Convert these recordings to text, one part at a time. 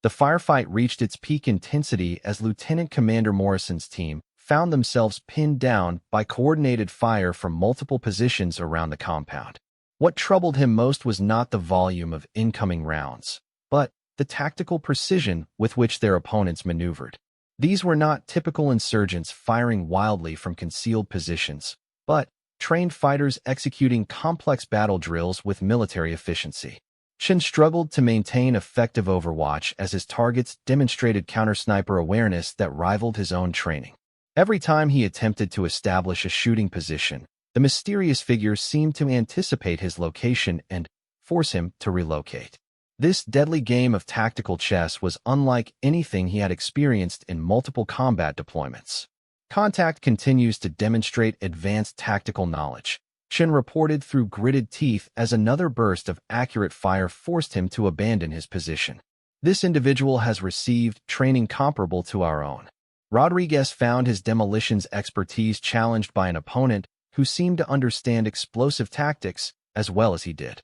The firefight reached its peak intensity as Lieutenant Commander Morrison's team found themselves pinned down by coordinated fire from multiple positions around the compound. What troubled him most was not the volume of incoming rounds, but the tactical precision with which their opponents maneuvered. These were not typical insurgents firing wildly from concealed positions, but trained fighters executing complex battle drills with military efficiency. Shin struggled to maintain effective overwatch as his targets demonstrated counter-sniper awareness that rivaled his own training. Every time he attempted to establish a shooting position, the mysterious figure seemed to anticipate his location and force him to relocate. This deadly game of tactical chess was unlike anything he had experienced in multiple combat deployments. Contact continues to demonstrate advanced tactical knowledge, Shin reported through gritted teeth as another burst of accurate fire forced him to abandon his position. This individual has received training comparable to our own. Rodriguez found his demolitions expertise challenged by an opponent who seemed to understand explosive tactics as well as he did.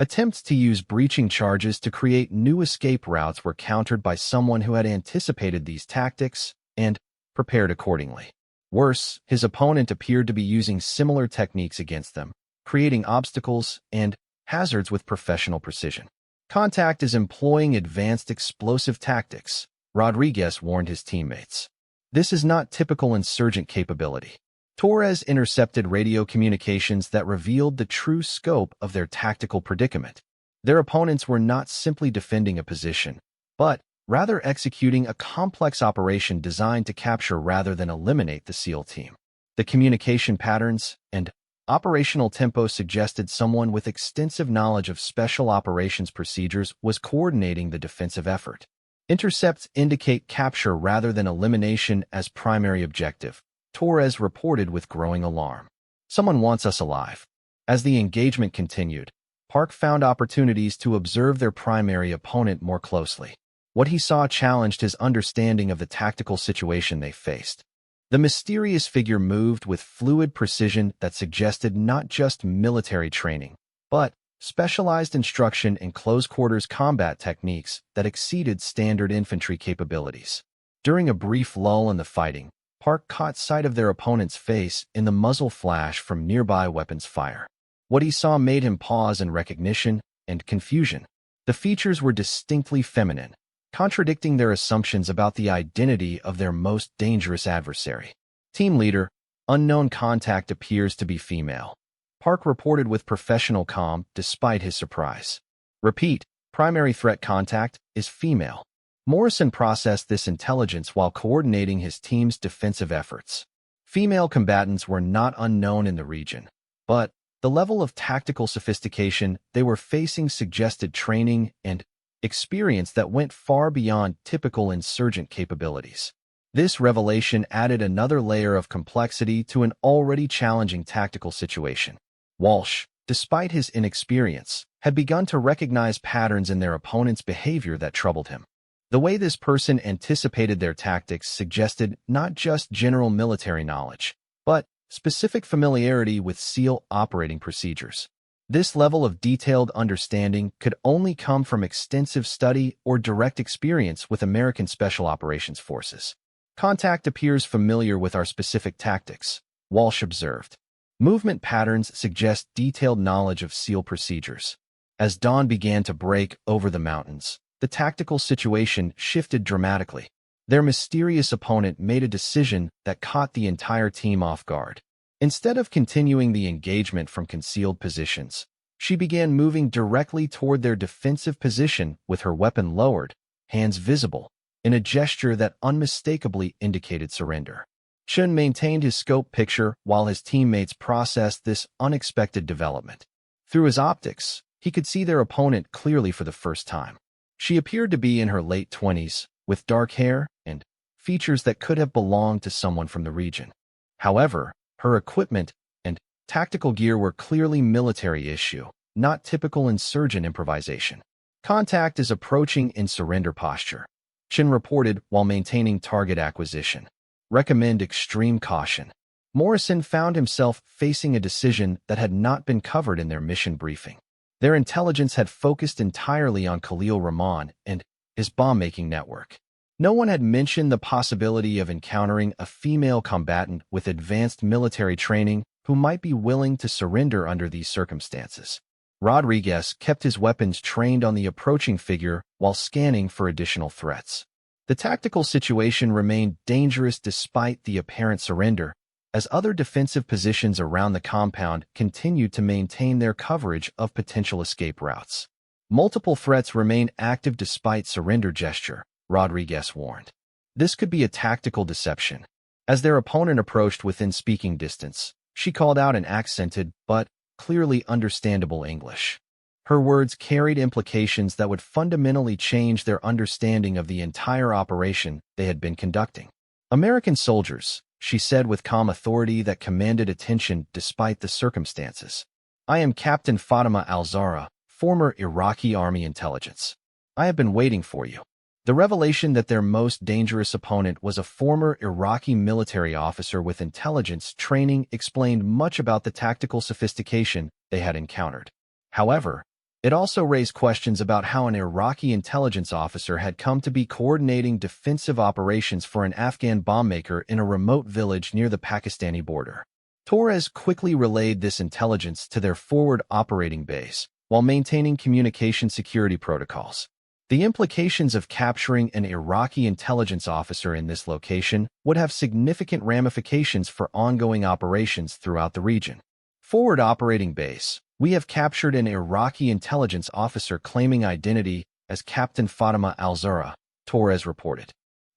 Attempts to use breaching charges to create new escape routes were countered by someone who had anticipated these tactics and prepared accordingly. Worse, his opponent appeared to be using similar techniques against them, creating obstacles and hazards with professional precision. Contact is employing advanced explosive tactics, Rodriguez warned his teammates. This is not typical insurgent capability. Torres intercepted radio communications that revealed the true scope of their tactical predicament. Their opponents were not simply defending a position, but rather executing a complex operation designed to capture rather than eliminate the SEAL team. The communication patterns and operational tempo suggested someone with extensive knowledge of special operations procedures was coordinating the defensive effort. Intercepts indicate capture rather than elimination as primary objective, Torres reported with growing alarm. Someone wants us alive. As the engagement continued, Park found opportunities to observe their primary opponent more closely. What he saw challenged his understanding of the tactical situation they faced. The mysterious figure moved with fluid precision that suggested not just military training, but specialized instruction in close-quarters combat techniques that exceeded standard infantry capabilities. During a brief lull in the fighting, Park caught sight of their opponent's face in the muzzle flash from nearby weapons fire. What he saw made him pause in recognition and confusion. The features were distinctly feminine, contradicting their assumptions about the identity of their most dangerous adversary. Team leader, unknown contact appears to be female. Park reported with professional calm despite his surprise. Repeat, primary threat contact is female. Morrison processed this intelligence while coordinating his team's defensive efforts. Female combatants were not unknown in the region, but the level of tactical sophistication they were facing suggested training and experience that went far beyond typical insurgent capabilities. This revelation added another layer of complexity to an already challenging tactical situation. Walsh, despite his inexperience, had begun to recognize patterns in their opponent's behavior that troubled him. The way this person anticipated their tactics suggested not just general military knowledge, but specific familiarity with SEAL operating procedures. This level of detailed understanding could only come from extensive study or direct experience with American Special Operations Forces. Contact appears familiar with our specific tactics, Walsh observed. Movement patterns suggest detailed knowledge of SEAL procedures. As dawn began to break over the mountains, the tactical situation shifted dramatically. Their mysterious opponent made a decision that caught the entire team off guard. Instead of continuing the engagement from concealed positions, she began moving directly toward their defensive position with her weapon lowered, hands visible, in a gesture that unmistakably indicated surrender. Chun maintained his scope picture while his teammates processed this unexpected development. Through his optics, he could see their opponent clearly for the first time. She appeared to be in her late 20s, with dark hair and features that could have belonged to someone from the region. However, her equipment and tactical gear were clearly military issue, not typical insurgent improvisation. Contact is approaching in surrender posture, Chin reported while maintaining target acquisition. Recommend extreme caution. Morrison found himself facing a decision that had not been covered in their mission briefing. Their intelligence had focused entirely on Khalil Rahman and his bomb-making network. No one had mentioned the possibility of encountering a female combatant with advanced military training who might be willing to surrender under these circumstances. Rodriguez kept his weapons trained on the approaching figure while scanning for additional threats. The tactical situation remained dangerous despite the apparent surrender, as other defensive positions around the compound continued to maintain their coverage of potential escape routes. Multiple threats remain active despite surrender gesture, Rodriguez warned. This could be a tactical deception. As their opponent approached within speaking distance, she called out in accented but clearly understandable English. Her words carried implications that would fundamentally change their understanding of the entire operation they had been conducting. American soldiers, she said with calm authority that commanded attention despite the circumstances. I am Captain Fatima Al-Zahra, former Iraqi Army intelligence. I have been waiting for you. The revelation that their most dangerous opponent was a former Iraqi military officer with intelligence training explained much about the tactical sophistication they had encountered. However, it also raised questions about how an Iraqi intelligence officer had come to be coordinating defensive operations for an Afghan bombmaker in a remote village near the Pakistani border. Torres quickly relayed this intelligence to their forward operating base, while maintaining communication security protocols. The implications of capturing an Iraqi intelligence officer in this location would have significant ramifications for ongoing operations throughout the region. Forward operating base. We have captured an Iraqi intelligence officer claiming identity as Captain Fatima Al-Zahra, Torres reported,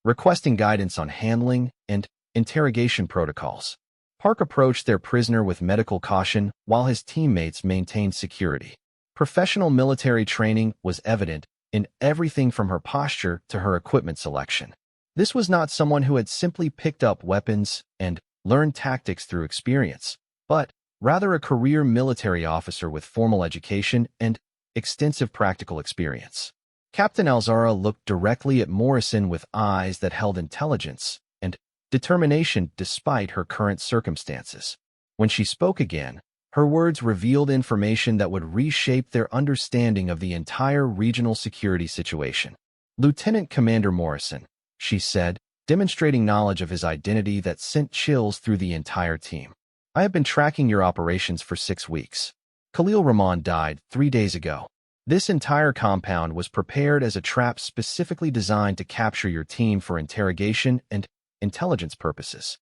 requesting guidance on handling and interrogation protocols. Park approached their prisoner with medical caution while his teammates maintained security. Professional military training was evident in everything from her posture to her equipment selection. This was not someone who had simply picked up weapons and learned tactics through experience, but rather a career military officer with formal education and extensive practical experience. Captain Al-Zahra looked directly at Morrison with eyes that held intelligence and determination despite her current circumstances. When she spoke again, her words revealed information that would reshape their understanding of the entire regional security situation. Lieutenant Commander Morrison, she said, demonstrating knowledge of his identity that sent chills through the entire team. I have been tracking your operations for 6 weeks. Khalil Rahman died 3 days ago. This entire compound was prepared as a trap specifically designed to capture your team for interrogation and intelligence purposes.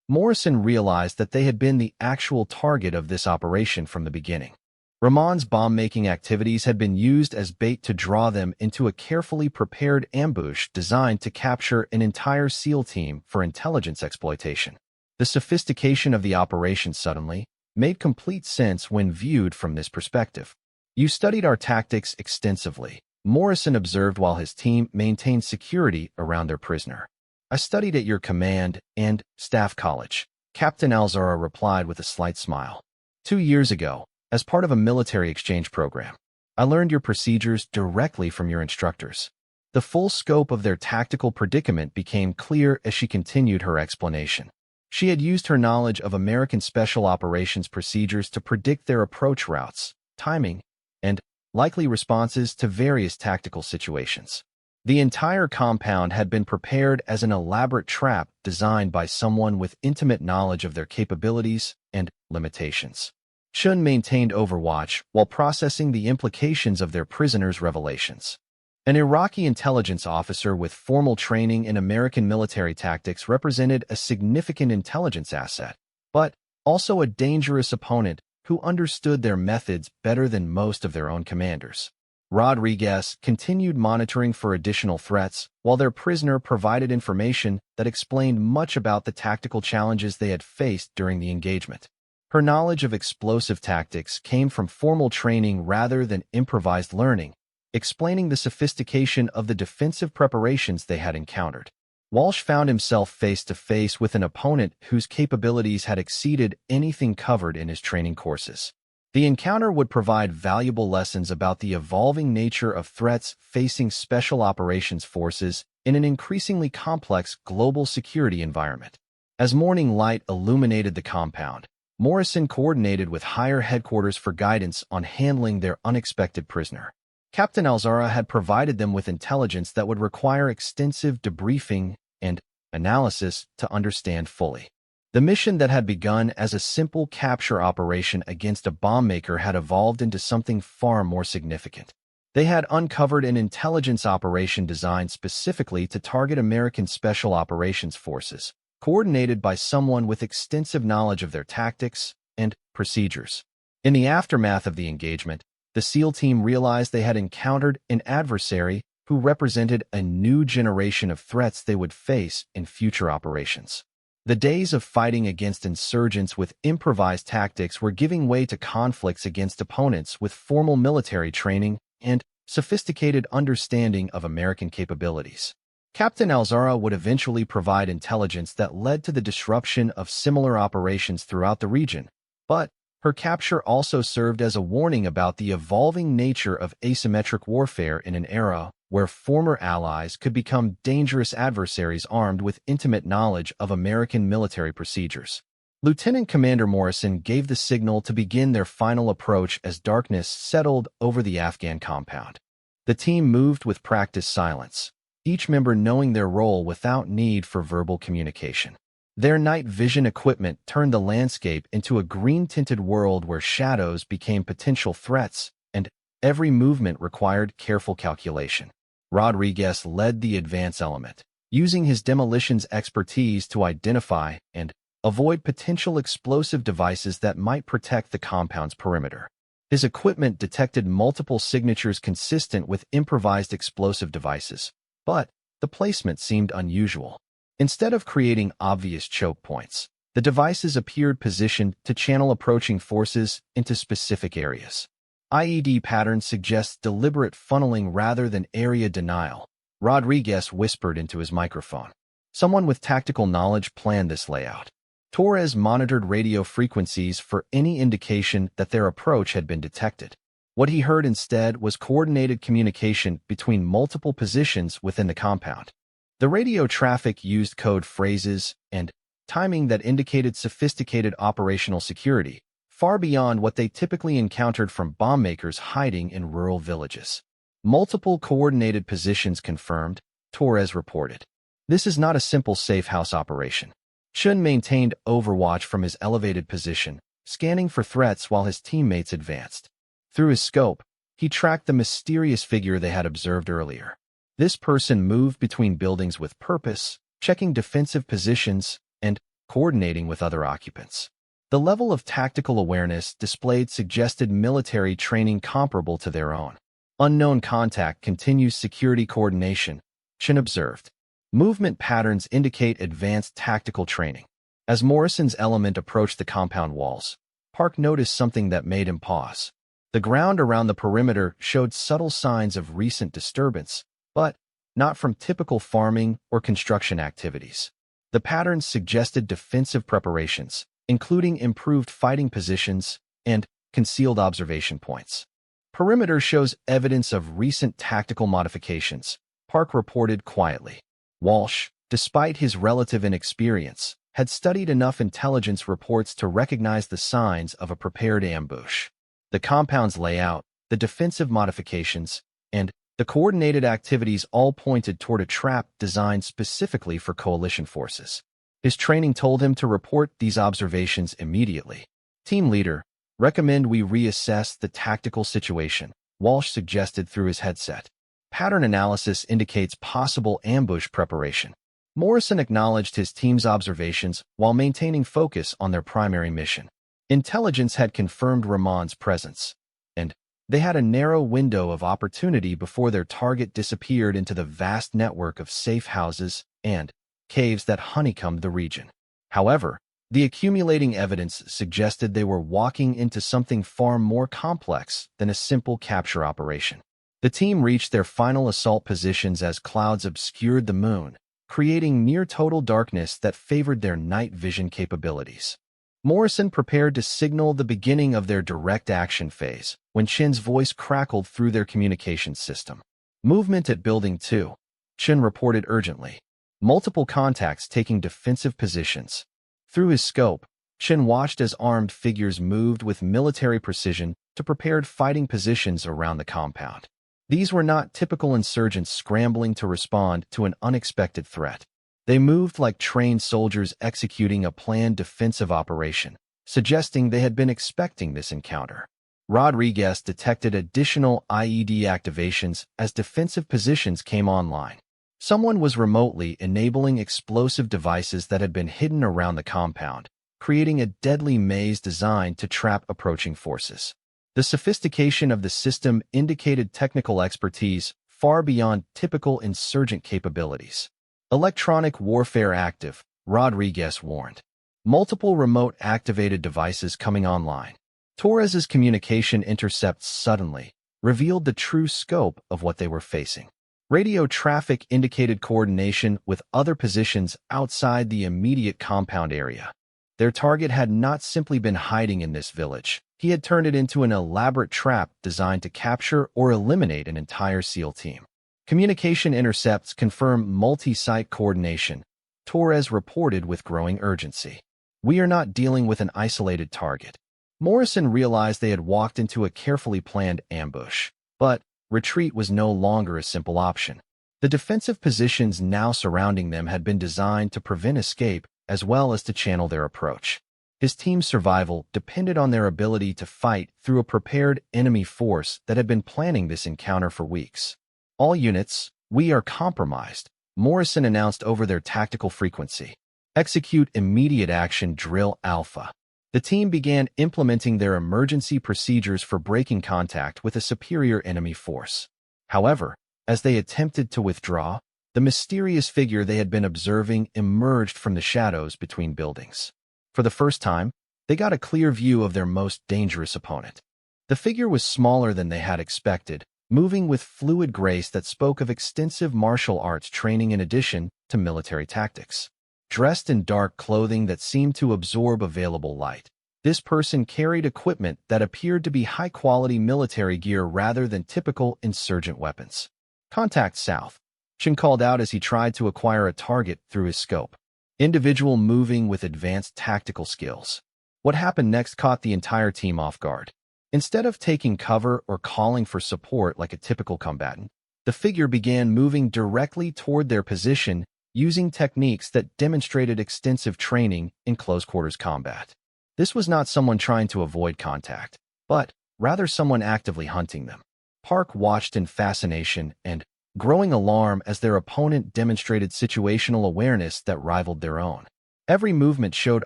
Morrison realized that they had been the actual target of this operation from the beginning. Rahman's bomb-making activities had been used as bait to draw them into a carefully prepared ambush designed to capture an entire SEAL team for intelligence exploitation. The sophistication of the operation suddenly made complete sense when viewed from this perspective. You studied our tactics extensively, Morrison observed while his team maintained security around their prisoner. I studied at your command and staff college, Captain Al-Zahra replied with a slight smile. 2 years ago, as part of a military exchange program, I learned your procedures directly from your instructors. The full scope of their tactical predicament became clear as she continued her explanation. She had used her knowledge of American Special Operations procedures to predict their approach routes, timing, and likely responses to various tactical situations. The entire compound had been prepared as an elaborate trap designed by someone with intimate knowledge of their capabilities and limitations. Chun maintained overwatch while processing the implications of their prisoner's revelations. An Iraqi intelligence officer with formal training in American military tactics represented a significant intelligence asset, but also a dangerous opponent who understood their methods better than most of their own commanders. Rodriguez continued monitoring for additional threats, while their prisoner provided information that explained much about the tactical challenges they had faced during the engagement. Her knowledge of explosive tactics came from formal training rather than improvised learning, explaining the sophistication of the defensive preparations they had encountered. Walsh found himself face-to-face with an opponent whose capabilities had exceeded anything covered in his training courses. The encounter would provide valuable lessons about the evolving nature of threats facing special operations forces in an increasingly complex global security environment. As morning light illuminated the compound, Morrison coordinated with higher headquarters for guidance on handling their unexpected prisoner. Captain Alzara had provided them with intelligence that would require extensive debriefing and analysis to understand fully. The mission that had begun as a simple capture operation against a bomb maker had evolved into something far more significant. They had uncovered an intelligence operation designed specifically to target American Special Operations Forces, coordinated by someone with extensive knowledge of their tactics and procedures. In the aftermath of the engagement, the SEAL team realized they had encountered an adversary who represented a new generation of threats they would face in future operations. The days of fighting against insurgents with improvised tactics were giving way to conflicts against opponents with formal military training and sophisticated understanding of American capabilities. Captain Alzara would eventually provide intelligence that led to the disruption of similar operations throughout the region, but her capture also served as a warning about the evolving nature of asymmetric warfare in an era where former allies could become dangerous adversaries armed with intimate knowledge of American military procedures. Lieutenant Commander Morrison gave the signal to begin their final approach as darkness settled over the Afghan compound. The team moved with practiced silence, each member knowing their role without need for verbal communication. Their night vision equipment turned the landscape into a green-tinted world where shadows became potential threats, and every movement required careful calculation. Rodriguez led the advance element, using his demolitions expertise to identify and avoid potential explosive devices that might protect the compound's perimeter. His equipment detected multiple signatures consistent with improvised explosive devices, but the placement seemed unusual. Instead of creating obvious choke points, the devices appeared positioned to channel approaching forces into specific areas. IED pattern suggests deliberate funneling rather than area denial, Rodriguez whispered into his microphone. Someone with tactical knowledge planned this layout. Torres monitored radio frequencies for any indication that their approach had been detected. What he heard instead was coordinated communication between multiple positions within the compound. The radio traffic used code phrases and timing that indicated sophisticated operational security, far beyond what they typically encountered from bomb makers hiding in rural villages. Multiple coordinated positions confirmed, Torres reported. This is not a simple safe house operation. Chun maintained overwatch from his elevated position, scanning for threats while his teammates advanced. Through his scope, he tracked the mysterious figure they had observed earlier. This person moved between buildings with purpose, checking defensive positions and coordinating with other occupants. The level of tactical awareness displayed suggested military training comparable to their own. Unknown contact continues security coordination, Chin observed. Movement patterns indicate advanced tactical training. As Morrison's element approached the compound walls, Park noticed something that made him pause. The ground around the perimeter showed subtle signs of recent disturbance, but not from typical farming or construction activities. The patterns suggested defensive preparations, including improved fighting positions and concealed observation points. Perimeter shows evidence of recent tactical modifications, Park reported quietly. Walsh, despite his relative inexperience, had studied enough intelligence reports to recognize the signs of a prepared ambush. The compound's layout, the defensive modifications, and the coordinated activities all pointed toward a trap designed specifically for coalition forces. His training told him to report these observations immediately. Team leader, recommend we reassess the tactical situation, Walsh suggested through his headset. Pattern analysis indicates possible ambush preparation. Morrison acknowledged his team's observations while maintaining focus on their primary mission. Intelligence had confirmed Ramon's presence, and they had a narrow window of opportunity before their target disappeared into the vast network of safe houses and caves that honeycombed the region. However, the accumulating evidence suggested they were walking into something far more complex than a simple capture operation. The team reached their final assault positions as clouds obscured the moon, creating near-total darkness that favored their night vision capabilities. Morrison prepared to signal the beginning of their direct action phase when Chin's voice crackled through their communications system. Movement at Building 2, Chin reported urgently. Multiple contacts taking defensive positions. Through his scope, Chin watched as armed figures moved with military precision to prepared fighting positions around the compound. These were not typical insurgents scrambling to respond to an unexpected threat. They moved like trained soldiers executing a planned defensive operation, suggesting they had been expecting this encounter. Rodriguez detected additional IED activations as defensive positions came online. Someone was remotely enabling explosive devices that had been hidden around the compound, creating a deadly maze designed to trap approaching forces. The sophistication of the system indicated technical expertise far beyond typical insurgent capabilities. Electronic warfare active, Rodriguez warned. Multiple remote-activated devices coming online. Torres's communication intercepts suddenly revealed the true scope of what they were facing. Radio traffic indicated coordination with other positions outside the immediate compound area. Their target had not simply been hiding in this village. He had turned it into an elaborate trap designed to capture or eliminate an entire SEAL team. Communication intercepts confirm multi-site coordination, Torres reported with growing urgency. We are not dealing with an isolated target. Morrison realized they had walked into a carefully planned ambush, but retreat was no longer a simple option. The defensive positions now surrounding them had been designed to prevent escape as well as to channel their approach. His team's survival depended on their ability to fight through a prepared enemy force that had been planning this encounter for weeks. All units, we are compromised, Morrison announced over their tactical frequency. Execute immediate action drill Alpha. The team began implementing their emergency procedures for breaking contact with a superior enemy force. However, as they attempted to withdraw, the mysterious figure they had been observing emerged from the shadows between buildings. For the first time, they got a clear view of their most dangerous opponent. The figure was smaller than they had expected, moving with fluid grace that spoke of extensive martial arts training in addition to military tactics. Dressed in dark clothing that seemed to absorb available light, this person carried equipment that appeared to be high-quality military gear rather than typical insurgent weapons. Contact south, Chen called out as he tried to acquire a target through his scope. Individual moving with advanced tactical skills. What happened next caught the entire team off guard. Instead of taking cover or calling for support like a typical combatant, the figure began moving directly toward their position using techniques that demonstrated extensive training in close-quarters combat. This was not someone trying to avoid contact, but rather someone actively hunting them. Park watched in fascination and growing alarm as their opponent demonstrated situational awareness that rivaled their own. Every movement showed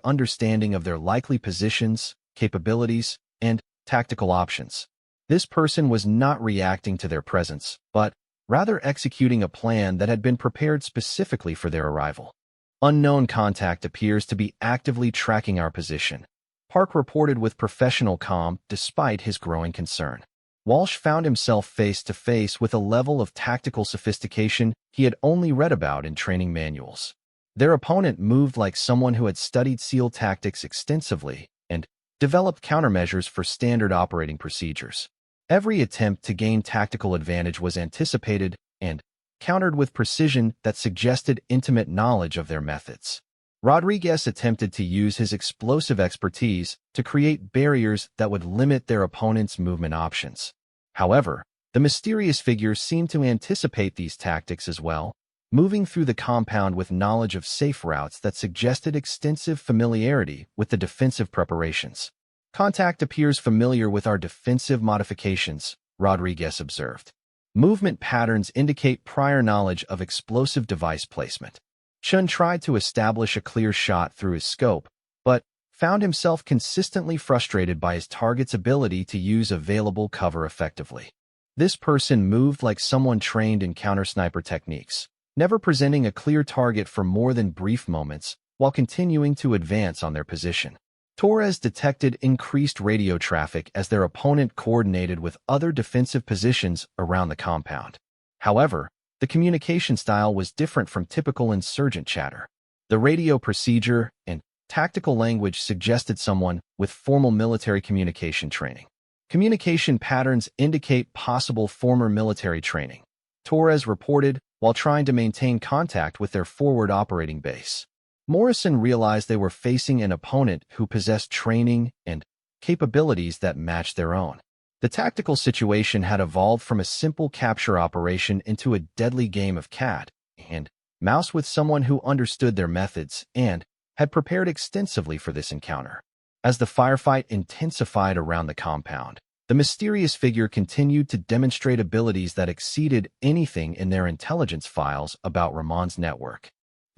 understanding of their likely positions, capabilities, and tactical options. This person was not reacting to their presence, but rather executing a plan that had been prepared specifically for their arrival. Unknown contact appears to be actively tracking our position, Park reported with professional calm despite his growing concern. Walsh found himself face-to-face with a level of tactical sophistication he had only read about in training manuals. Their opponent moved like someone who had studied SEAL tactics extensively and developed countermeasures for standard operating procedures. Every attempt to gain tactical advantage was anticipated and countered with precision that suggested intimate knowledge of their methods. Rodriguez attempted to use his explosive expertise to create barriers that would limit their opponent's movement options. However, the mysterious figure seemed to anticipate these tactics as well, moving through the compound with knowledge of safe routes that suggested extensive familiarity with the defensive preparations. Contact appears familiar with our defensive modifications, Rodriguez observed. Movement patterns indicate prior knowledge of explosive device placement. Chun tried to establish a clear shot through his scope, but found himself consistently frustrated by his target's ability to use available cover effectively. This person moved like someone trained in counter-sniper techniques, never presenting a clear target for more than brief moments while continuing to advance on their position. Torres detected increased radio traffic as their opponent coordinated with other defensive positions around the compound. However, the communication style was different from typical insurgent chatter. The radio procedure and tactical language suggested someone with formal military communication training. Communication patterns indicate possible former military training, Torres reported while trying to maintain contact with their forward operating base. Morrison realized they were facing an opponent who possessed training and capabilities that matched their own. The tactical situation had evolved from a simple capture operation into a deadly game of cat and mouse with someone who understood their methods and had prepared extensively for this encounter. As the firefight intensified around the compound, the mysterious figure continued to demonstrate abilities that exceeded anything in their intelligence files about Ramon's network.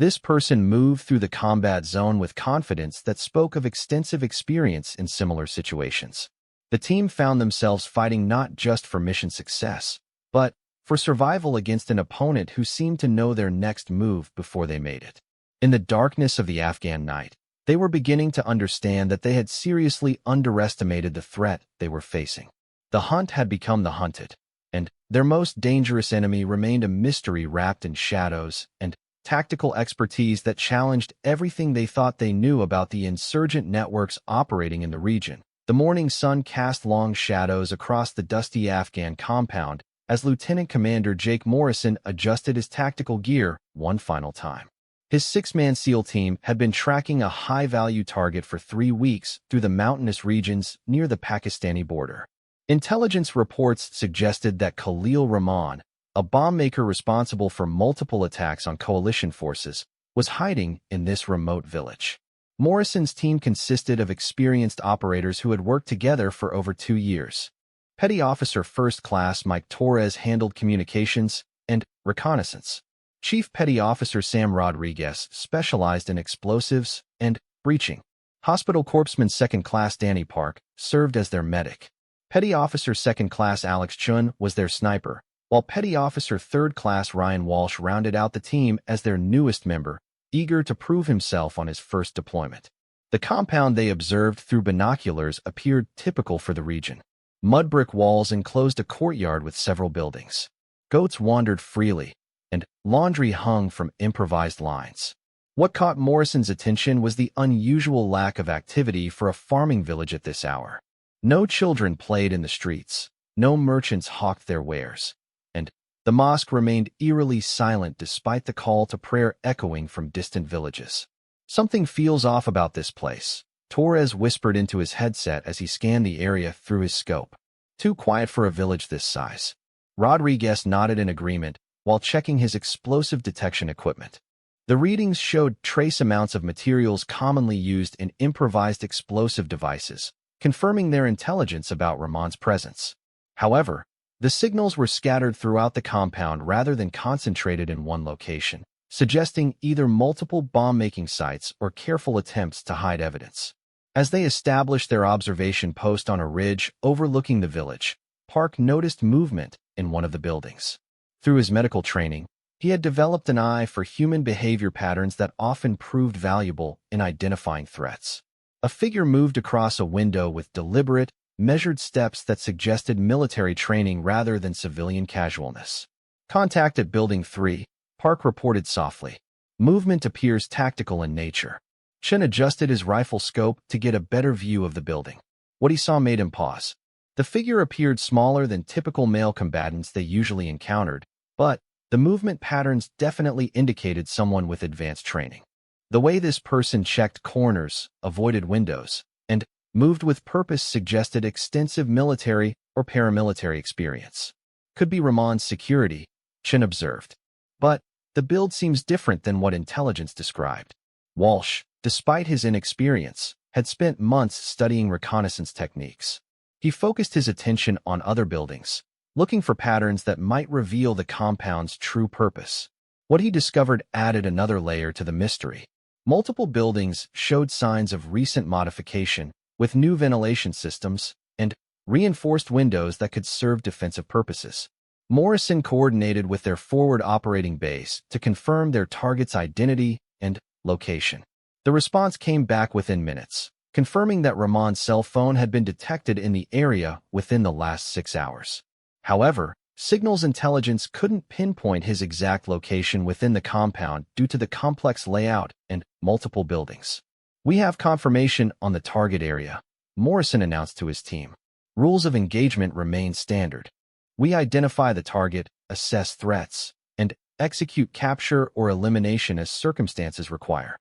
This person moved through the combat zone with confidence that spoke of extensive experience in similar situations. The team found themselves fighting not just for mission success, but for survival against an opponent who seemed to know their next move before they made it. In the darkness of the Afghan night, they were beginning to understand that they had seriously underestimated the threat they were facing. The hunt had become the hunted, and their most dangerous enemy remained a mystery wrapped in shadows and tactical expertise that challenged everything they thought they knew about the insurgent networks operating in the region. The morning sun cast long shadows across the dusty Afghan compound as Lieutenant Commander Jake Morrison adjusted his tactical gear one final time. His six-man SEAL team had been tracking a high-value target for 3 weeks through the mountainous regions near the Pakistani border. Intelligence reports suggested that Khalil Rahman, a bomb maker responsible for multiple attacks on coalition forces, was hiding in this remote village. Morrison's team consisted of experienced operators who had worked together for over 2 years. Petty Officer First Class Mike Torres handled communications and reconnaissance. Chief Petty Officer Sam Rodriguez specialized in explosives and breaching. Hospital Corpsman Second Class Danny Park served as their medic. Petty Officer Second Class Alex Chun was their sniper, while Petty Officer Third Class Ryan Walsh rounded out the team as their newest member, eager to prove himself on his first deployment. The compound they observed through binoculars appeared typical for the region. Mud brick walls enclosed a courtyard with several buildings. Goats wandered freely, and laundry hung from improvised lines. What caught Morrison's attention was the unusual lack of activity for a farming village at this hour. No children played in the streets, no merchants hawked their wares, and the mosque remained eerily silent despite the call to prayer echoing from distant villages. "Something feels off about this place," Torres whispered into his headset as he scanned the area through his scope. "Too quiet for a village this size." Rodriguez nodded in agreement while checking his explosive detection equipment. The readings showed trace amounts of materials commonly used in improvised explosive devices, confirming their intelligence about Ramon's presence. However, the signals were scattered throughout the compound rather than concentrated in one location, suggesting either multiple bomb-making sites or careful attempts to hide evidence. As they established their observation post on a ridge overlooking the village, Park noticed movement in one of the buildings. Through his medical training, he had developed an eye for human behavior patterns that often proved valuable in identifying threats. A figure moved across a window with deliberate, measured steps that suggested military training rather than civilian casualness. "Contact at Building 3, Park reported softly. "Movement appears tactical in nature." Chen adjusted his rifle scope to get a better view of the building. What he saw made him pause. The figure appeared smaller than typical male combatants they usually encountered, but the movement patterns definitely indicated someone with advanced training. The way this person checked corners, avoided windows, and moved with purpose suggested extensive military or paramilitary experience. "Could be Ramon's security," Chen observed. "But the build seems different than what intelligence described." Walsh, despite his inexperience, had spent months studying reconnaissance techniques. He focused his attention on other buildings, looking for patterns that might reveal the compound's true purpose. What he discovered added another layer to the mystery. Multiple buildings showed signs of recent modification, with new ventilation systems and reinforced windows that could serve defensive purposes. Morrison coordinated with their forward operating base to confirm their target's identity and location. The response came back within minutes, confirming that Ramon's cell phone had been detected in the area within the last 6 hours. However, Signal's intelligence couldn't pinpoint his exact location within the compound due to the complex layout and multiple buildings. "We have confirmation on the target area," Morrison announced to his team. "Rules of engagement remain standard. We identify the target, assess threats, and execute capture or elimination as circumstances require."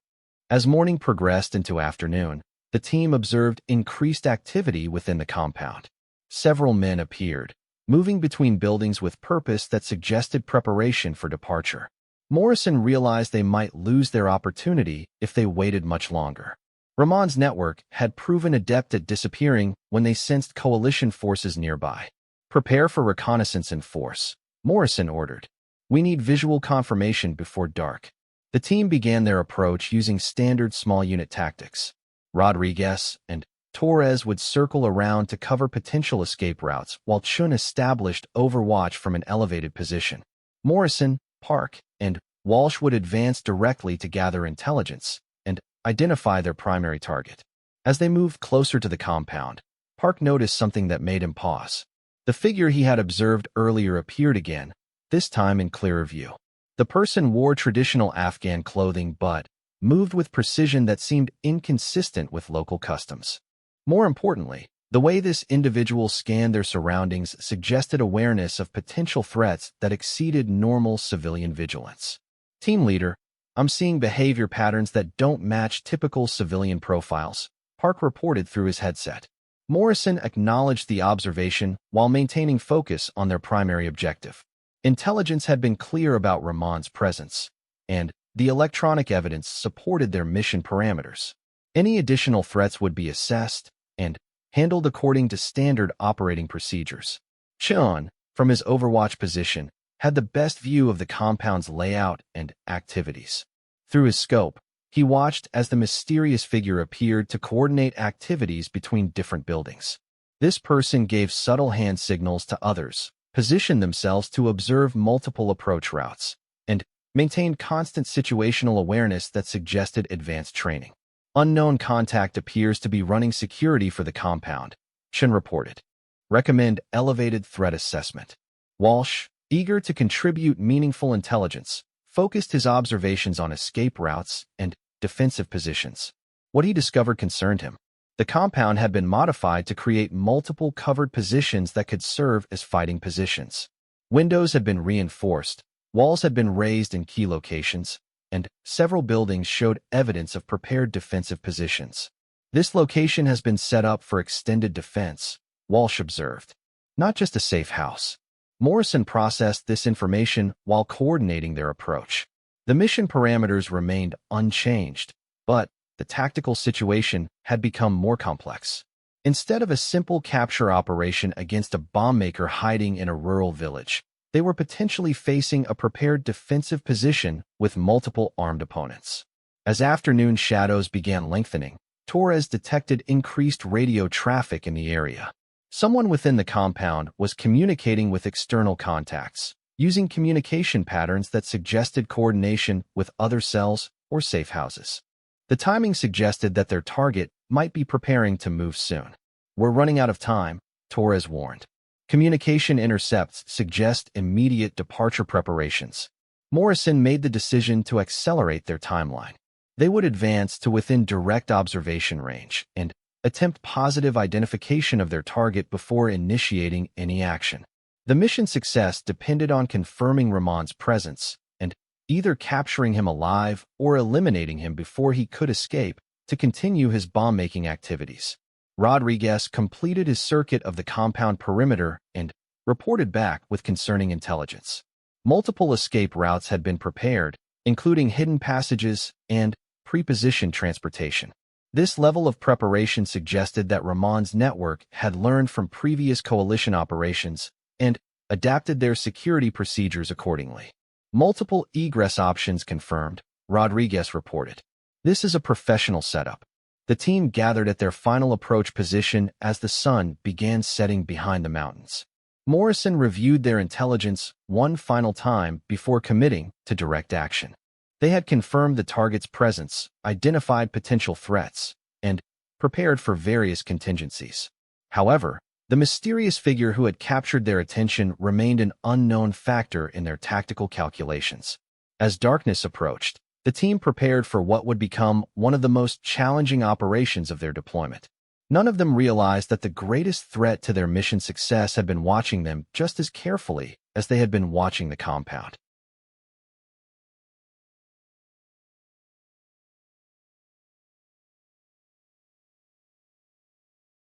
As morning progressed into afternoon, the team observed increased activity within the compound. several men appeared, moving between buildings with purpose that suggested preparation for departure. Morrison realized they might lose their opportunity if they waited much longer. Ramon's network had proven adept at disappearing when they sensed coalition forces nearby. "Prepare for reconnaissance in force," Morrison ordered. "We need visual confirmation before dark." The team began their approach using standard small unit tactics. Rodriguez and Torres would circle around to cover potential escape routes, while Chun established overwatch from an elevated position. Morrison, Park, and Walsh would advance directly to gather intelligence and identify their primary target. As they moved closer to the compound, Park noticed something that made him pause. The figure he had observed earlier appeared again, this time in clearer view. The person wore traditional Afghan clothing but moved with precision that seemed inconsistent with local customs. More importantly, the way this individual scanned their surroundings suggested awareness of potential threats that exceeded normal civilian vigilance. "Team leader, I'm seeing behavior patterns that don't match typical civilian profiles," Park reported through his headset. Morrison acknowledged the observation while maintaining focus on their primary objective. Intelligence had been clear about Ramon's presence, and the electronic evidence supported their mission parameters. Any additional threats would be assessed and handled according to standard operating procedures. Chun, from his overwatch position, had the best view of the compound's layout and activities. Through his scope, he watched as the mysterious figure appeared to coordinate activities between different buildings. This person gave subtle hand signals to others, positioned themselves to observe multiple approach routes, and maintained constant situational awareness that suggested advanced training. "Unknown contact appears to be running security for the compound," Chun reported. "Recommend elevated threat assessment." Walsh, eager to contribute meaningful intelligence, focused his observations on escape routes and defensive positions. What he discovered concerned him. The compound had been modified to create multiple covered positions that could serve as fighting positions. Windows had been reinforced, walls had been raised in key locations, and several buildings showed evidence of prepared defensive positions. "This location has been set up for extended defense," Walsh observed. "Not just a safe house." Morrison processed this information while coordinating their approach. The mission parameters remained unchanged, but the tactical situation had become more complex. Instead of a simple capture operation against a bombmaker hiding in a rural village, they were potentially facing a prepared defensive position with multiple armed opponents. As afternoon shadows began lengthening, Torres detected increased radio traffic in the area. Someone within the compound was communicating with external contacts, using communication patterns that suggested coordination with other cells or safe houses. The timing suggested that their target might be preparing to move soon. "We're running out of time," Torres warned. "Communication intercepts suggest immediate departure preparations." Morrison made the decision to accelerate their timeline. They would advance to within direct observation range and attempt positive identification of their target before initiating any action. The mission's success depended on confirming Ramon's presence and either capturing him alive or eliminating him before he could escape to continue his bomb-making activities. Rodriguez completed his circuit of the compound perimeter and reported back with concerning intelligence. Multiple escape routes had been prepared, including hidden passages and pre-positioned transportation. This level of preparation suggested that Ramon's network had learned from previous coalition operations and adapted their security procedures accordingly. "Multiple egress options confirmed," Rodriguez reported. "This is a professional setup." The team gathered at their final approach position as the sun began setting behind the mountains. Morrison reviewed their intelligence one final time before committing to direct action. They had confirmed the target's presence, identified potential threats, and prepared for various contingencies. However, the mysterious figure who had captured their attention remained an unknown factor in their tactical calculations. As darkness approached, the team prepared for what would become one of the most challenging operations of their deployment. None of them realized that the greatest threat to their mission success had been watching them just as carefully as they had been watching the compound.